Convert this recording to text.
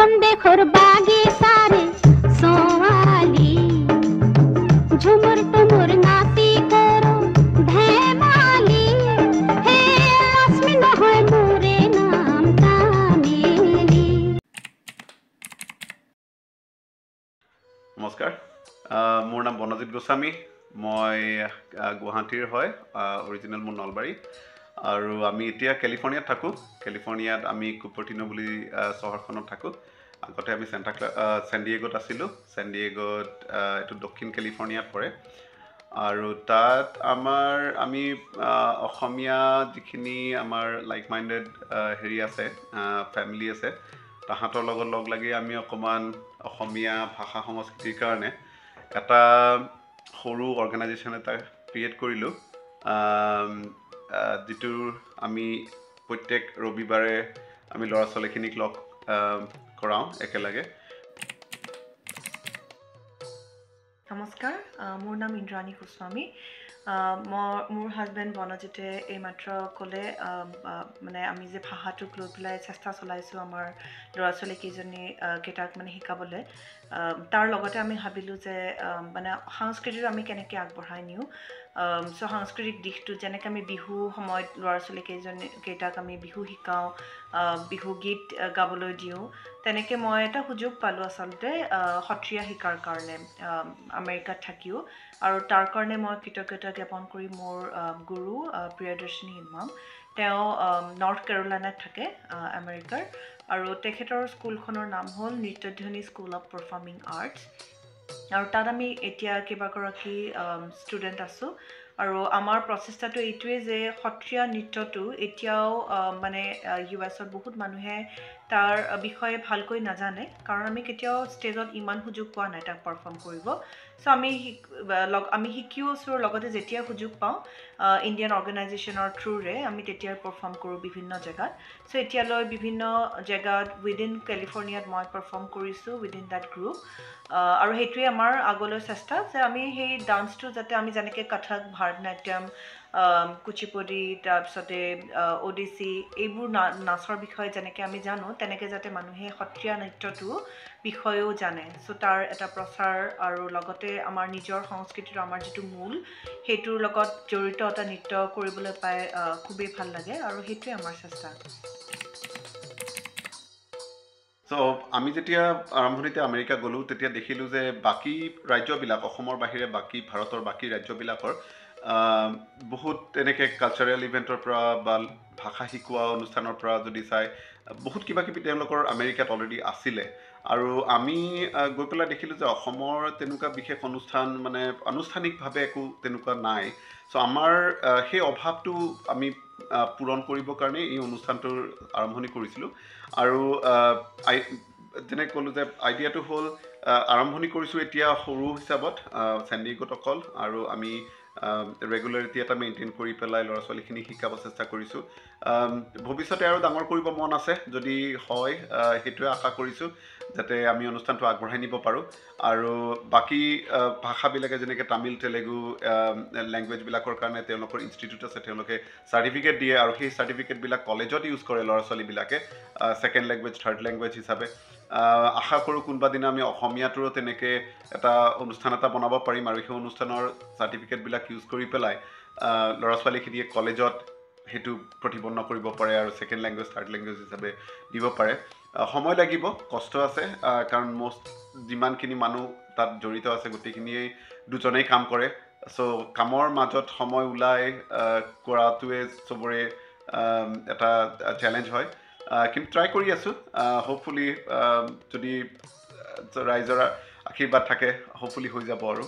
देखोर बागे सारे सोवाली झुमुर तुमुर नाती करो धैमाली हे आसमी न होय मोरे नाम तामेली। নমস্কাৰ মোৰ নাম বনজিৎ গোস্বামী মই গুৱাহাটীৰ হয় অৰিজিনেল মোৰ নলবাৰী আৰু আমি এতিয়া কেলিফৰ্নিয়াত থাকোঁ কেলিফৰ্নিয়াত আমি কুপাৰটিনো বুলি চহৰখনত থাকোঁ আগতে আমি ছেন ডিয়েগোত আছিলোঁ ছেন ডিয়েগোত এইটো দক্ষিণ কেলিফৰ্নিয়াত পৰে আৰু তাত আমি অসমীয়া যিখিনি আমাৰ লাইক মাইণ্ডেড হেৰি আছে ফেমিলি আছে তাহাঁতৰ লগত লগ লাগি আমি অকণমান অসমীয়া ভাষা সংস্কৃতিৰ কাৰণে এটা সৰু অৰ্গেনাইজেশ্যন এটা ক্ৰিয়েট কৰিলোঁ যিটো আমি প্ৰত্যেক ৰবিবাৰে আমি ল'ৰা ছোৱালীখিনিক লগ কৰাওঁ একেলগে। নমস্কাৰ মোৰ নাম ইন্দ্ৰাণী গোস্বামী মোৰ হাজবেণ্ড বনজিতে এইমাত্ৰ ক'লে মানে আমি যে ভাষাটোক লৈ পেলাই চেষ্টা চলাইছোঁ আমাৰ ল'ৰা ছোৱালী কেইটাক মানে শিকাবলৈ তাৰ লগতে আমি ভাবিলোঁ যে মানে সংস্কৃতিটো আমি কেনেকৈ আগবঢ়াই নিওঁ চ' সাংস্কৃতিক দিশটো যেনেকৈ আমি বিহু সময়ত ল'ৰা ছোৱালী কেইটাক আমি বিহু শিকাওঁ বিহু গীত গাবলৈ দিওঁ তেনেকৈ মই এটা সুযোগ পালোঁ আচলতে সত্ৰীয়া শিকাৰ কাৰণে আমেৰিকাত থাকিও আৰু তাৰ কাৰণে মই কৃতজ্ঞতা জ্ঞাপন কৰি মোৰ গুৰু প্ৰিয়দৰ্শিনী ইমাম তেওঁ নৰ্থ কেৰোলাইনাত থাকে আমেৰিকাৰ আৰু তেখেতৰ স্কুলখনৰ নাম হ'ল Nrityadhwani school of performing arts আৰু তাত আমি এতিয়া কেইবাগৰাকী ষ্টুডেণ্ট আছোঁ আৰু আমাৰ প্ৰচেষ্টাটো এইটোৱে যে সত্ৰীয়া নৃত্যটো এতিয়াও মানে US-ত বহুত মানুহে তাৰ বিষয়ে ভালকৈ নাজানে কাৰণ আমি কেতিয়াও ষ্টেজত ইমান সুযোগ পোৱা নাই তাক পাৰফৰ্ম কৰিব চ' আমি শিকিও আছোঁ লগতে যেতিয়া সুযোগ পাওঁ ইণ্ডিয়ান অৰ্গেনাইজেশ্যনৰ থ্ৰুৰে আমি তেতিয়াই পাৰফৰ্ম কৰোঁ বিভিন্ন জেগাত চ' এতিয়ালৈ বিভিন্ন জেগাত উইদিন কেলিফৰ্নিয়াত মই পাৰফৰ্ম কৰিছোঁ উইদিন দেট গ্ৰুপ আৰু সেইটোৱে আমাৰ আগলৈ চেষ্টা যে আমি সেই ডান্সটো যাতে আমি যেনেকৈ কথক ভাৰতনাট্যম কুচিপুডি তাৰপিছতে ওডিচি এইবোৰ নাচৰ বিষয়ে যেনেকৈ আমি জানো তেনেকৈ যাতে মানুহে সত্ৰীয়া নৃত্যটো বিষয়েও জানে চ' তাৰ এটা প্ৰচাৰ আৰু লগতে আমাৰ নিজৰ সংস্কৃতিৰ আমাৰ যিটো মূল সেইটোৰ লগত জড়িত এটা নৃত্য কৰিবলৈ পাই খুবেই ভাল লাগে আৰু সেইটোৱে আমাৰ চেষ্টা। চ' আমি যেতিয়া আৰম্ভণিতে আমেৰিকা গ'লোঁ তেতিয়া দেখিলোঁ যে বাকী ৰাজ্যবিলাক অসমৰ বাহিৰে বাকী ভাৰতৰ বাকী ৰাজ্যবিলাকৰ বহুত এনেকৈ কালচাৰেল ইভেণ্টৰ পৰা বা ভাষা শিকোৱা অনুষ্ঠানৰ পৰা যদি চাই বহুত কিবা কিবি তেওঁলোকৰ আমেৰিকাত অলৰেডি আছিলে আৰু আমি গৈ পেলাই দেখিলোঁ যে অসমৰ তেনেকুৱা বিশেষ অনুষ্ঠান মানে আনুষ্ঠানিকভাৱে একো তেনেকুৱা নাই চ' আমাৰ সেই অভাৱটো আমি পূৰণ কৰিবৰ কাৰণে এই অনুষ্ঠানটোৰ আৰম্ভণি কৰিছিলোঁ আৰু যেনেকৈ ক'লোঁ যে আইডিয়াটো হ'ল আৰম্ভণি কৰিছোঁ এতিয়া সৰু হিচাপত ছেন ডিয়েগোত অকল আৰু আমি ৰেগুলাৰিটি এটা মেইনটেইন কৰি পেলাই ল'ৰা ছোৱালীখিনি শিকাব চেষ্টা কৰিছোঁ ভৱিষ্যতে আৰু ডাঙৰ কৰিব মন আছে যদি হয় সেইটোৱে আশা কৰিছোঁ যাতে আমি অনুষ্ঠানটো আগবঢ়াই নিব পাৰোঁ আৰু বাকী ভাষাবিলাকে যেনেকৈ তামিল তেলেগু লেংগুৱেজবিলাকৰ কাৰণে তেওঁলোকৰ ইনষ্টিটিউট আছে তেওঁলোকে চাৰ্টিফিকেট দিয়ে আৰু সেই চাৰ্টিফিকেটবিলাক কলেজত ইউজ কৰে ল'ৰা ছোৱালীবিলাকে ছেকেণ্ড লেংগুৱেজ থাৰ্ড লেংগুৱেজ হিচাপে আশা কৰোঁ কোনোবা দিনা আমি অসমীয়াটোৰো তেনেকৈ এটা অনুষ্ঠান এটা বনাব পাৰিম আৰু সেই অনুষ্ঠানৰ চাৰ্টিফিকেটবিলাক ইউজ কৰি পেলাই ল'ৰা ছোৱালীখিনিয়ে কলেজত সেইটো প্ৰতিপন্ন কৰিব পাৰে আৰু ছেকেণ্ড লেংগুৱেজ থাৰ্ড লেংগুৱেজ হিচাপে দিব পাৰে সময় লাগিব কষ্ট আছে কাৰণ যিমানখিনি মানুহ তাত জড়িত আছে গোটেইখিনিয়ে দুজনেই কাম কৰে চ' কামৰ মাজত সময় ওলাই কৰাটোৱে চবৰে এটা চেলেঞ্জ হয় কিন্তু ট্ৰাই কৰি আছোঁ হোপফুলি যদি ৰাইজৰ আশীৰ্বাদ থাকে হোপফুলি হৈ যাব আৰু